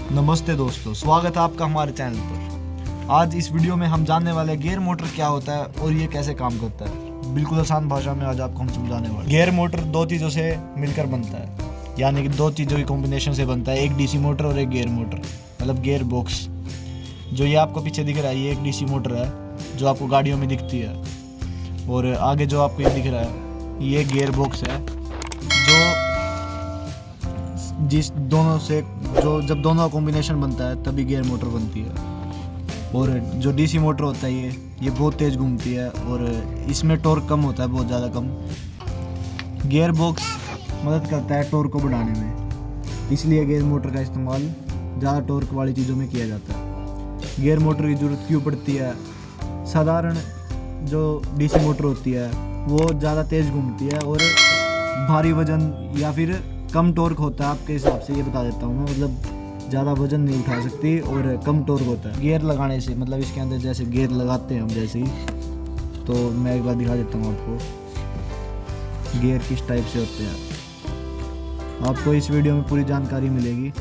नमस्ते दोस्तों, स्वागत है आपका हमारे चैनल पर। आज इस वीडियो में हम जानने वाले हैं गियर मोटर क्या होता है और ये कैसे काम करता है। बिल्कुल आसान भाषा में आज आपको हम समझाने वाले। गियर मोटर दो चीज़ों से मिलकर बनता है, यानी कि दो चीज़ों की कॉम्बिनेशन से बनता है, एक डीसी मोटर और एक गियर मोटर, मतलब गियर बॉक्स। जो ये आपको पीछे दिख रहा है ये एक डीसी मोटर है जो आपको गाड़ियों में दिखती है, और आगे जो आपको ये दिख रहा है ये गियर बॉक्स है जो जिस दोनों से जब दोनों का कॉम्बिनेशन बनता है तभी गियर मोटर बनती है। और जो डीसी मोटर होता है ये बहुत तेज़ घूमती है और इसमें टॉर्क कम होता है, बहुत ज़्यादा कम। गियर बॉक्स मदद करता है टॉर्क को बढ़ाने में, इसलिए गियर मोटर का इस्तेमाल ज़्यादा टॉर्क वाली चीज़ों में किया जाता है। गियर मोटर की ज़रूरत क्यों पड़ती है? साधारण जो डीसी मोटर होती है वो ज़्यादा तेज़ घूमती है और भारी वजन या फिर कम टॉर्क होता है। आपके हिसाब से ये बता देता हूँ मैं, मतलब ज़्यादा वजन नहीं उठा सकती और कम टॉर्क होता है। गियर लगाने से मतलब इसके अंदर जैसे गियर लगाते हैं हम जैसे ही, तो मैं एक बार दिखा देता हूँ आपको गियर किस टाइप से होते हैं। आपको इस वीडियो में पूरी जानकारी मिलेगी।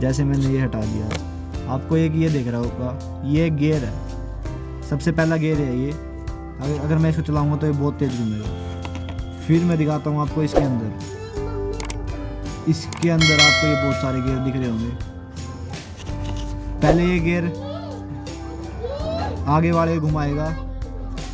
जैसे मैंने ये हटा दिया, आपको एक ये दिख रहा होगा, ये गियर है, सबसे पहला गियर है ये। अगर मैं इसको चलाऊँगा तो ये बहुत तेज़ घूमेगा। फिर मैं दिखाता हूँ आपको इसके अंदर आपको ये बहुत सारे गियर दिख रहे होंगे। पहले ये गियर आगे वाले घुमाएगा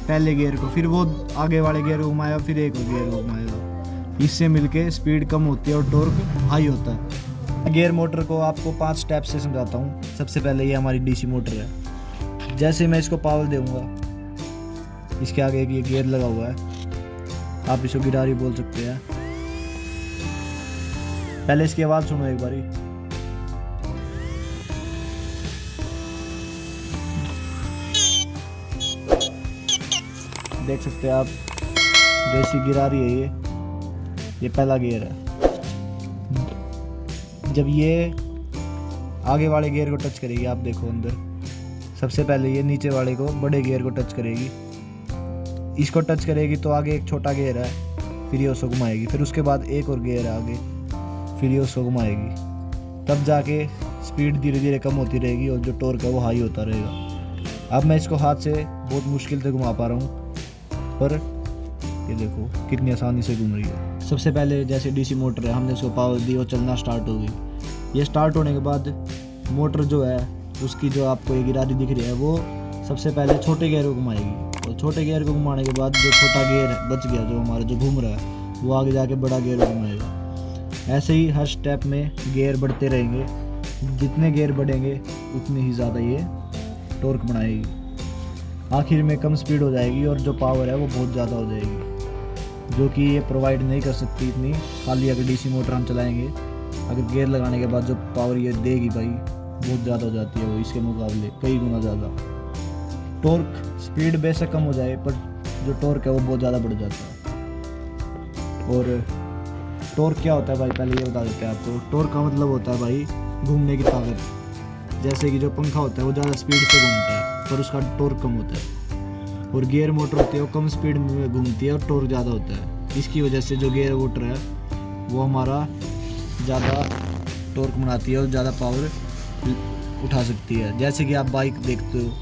पहले गियर को, फिर वो आगे वाले गियर को घुमाएगा, फिर एक और गियर को घुमाएगा। इससे मिलके स्पीड कम होती है और टॉर्क हाई होता है। गियर मोटर को आपको 5 स्टेप से समझाता हूँ। सबसे पहले ये हमारी डीसी मोटर है। जैसे मैं इसको पावर दूंगा, इसके आगे एक ये गियर लगा हुआ है, आप इसको गिटार ही बोल सकते हैं। पहले इसकी आवाज़ सुनो एक बारी। देख सकते हैं आप, जैसी गिरा रही है ये पहला गियर है। जब ये आगे वाले गियर को टच करेगी, आप देखो अंदर, सबसे पहले ये नीचे वाले को बड़े गियर को टच करेगी। इसको टच करेगी तो आगे एक छोटा गियर है, फिर ये उसको घुमाएगी, फिर उसके बाद एक और गियर है आगे, फिर ये उसको घुमाएगी। तब जाके स्पीड धीरे धीरे कम होती रहेगी और जो टॉर्क है वो हाई होता रहेगा। अब मैं इसको हाथ से बहुत मुश्किल से घुमा पा रहा हूँ, पर ये देखो कितनी आसानी से घूम रही है। सबसे पहले जैसे डीसी मोटर है, हमने इसको पावर दी और चलना स्टार्ट हो गई। ये स्टार्ट होने के बाद मोटर जो है उसकी जो आपको ये गिरारी दिख रही है वो सबसे पहले छोटे गियर को घुमाएगी, और छोटे गियर को घुमाने के बाद जो छोटा गियर बच गया जो हमारा जो घूम रहा है वो आगे जाके बड़ा गियर घुमाएगा। ऐसे ही हर स्टेप में गियर बढ़ते रहेंगे। जितने गियर बढ़ेंगे उतनी ही ज़्यादा ये टॉर्क बनाएगी। आखिर में कम स्पीड हो जाएगी और जो पावर है वो बहुत ज़्यादा हो जाएगी, जो कि ये प्रोवाइड नहीं कर सकती इतनी। खाली अगर डीसी मोटर हम चलाएँगे, अगर गियर लगाने के बाद जो पावर ये देगी भाई बहुत ज़्यादा हो जाती है, वो इसके मुकाबले कई गुना ज़्यादा। टॉर्क स्पीड बेशक कम हो जाए पर जो टॉर्क है वो बहुत ज़्यादा बढ़ जाता है। और टॉर्क क्या होता है भाई, पहले ये बता देते हैं आपको। टॉर्क का मतलब होता है भाई घूमने की ताकत। जैसे कि जो पंखा होता है वो ज़्यादा स्पीड से घूमता है पर उसका टॉर्क कम होता है, और गियर मोटर होती है वो कम स्पीड में घूमती है और टॉर्क ज़्यादा होता है। इसकी वजह से जो गियर मोटर है वो हमारा ज़्यादा टॉर्क बनाती है और ज़्यादा पावर उठा सकती है। जैसे कि आप बाइक देखते हो,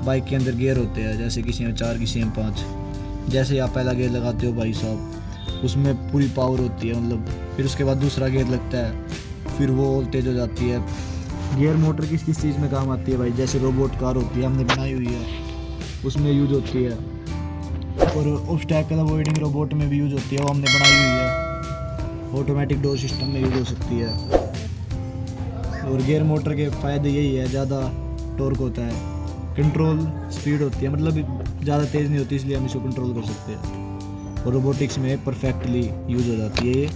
बाइक के अंदर गियर होते हैं, जैसे किसी में 4 किसी में 5। जैसे आप पहला गियर लगाते हो भाई साहब, उसमें पूरी पावर होती है, मतलब फिर उसके बाद दूसरा गियर लगता है, फिर वो और तेज हो जाती है। गियर मोटर किस किस चीज़ में काम आती है भाई? जैसे रोबोट कार होती है, हमने बनाई हुई है, उसमें यूज होती है। और ऑब्स्टैकल अवॉइडिंग रोबोट में भी यूज होती है, वो हमने बनाई हुई है। ऑटोमेटिक डोर सिस्टम में यूज हो सकती है। और गियर मोटर के फ़ायदे यही है, ज़्यादा टॉर्क होता है, कंट्रोल स्पीड होती है, मतलब ज़्यादा तेज़ नहीं होती, इसलिए हम इसको कंट्रोल कर सकते हैं। और रोबोटिक्स में परफेक्टली यूज हो जाती है ये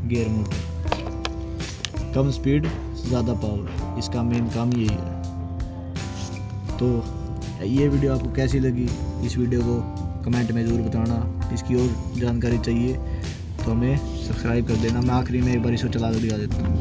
गियर मोटर। कम स्पीड ज़्यादा पावर, इसका मेन काम यही है। तो ये वीडियो आपको कैसी लगी? इस वीडियो को कमेंट में ज़रूर बताना। इसकी और जानकारी चाहिए तो हमें सब्सक्राइब कर देना। मैं आखिरी में एक बार इसको चला कर दिखा देता हूँ।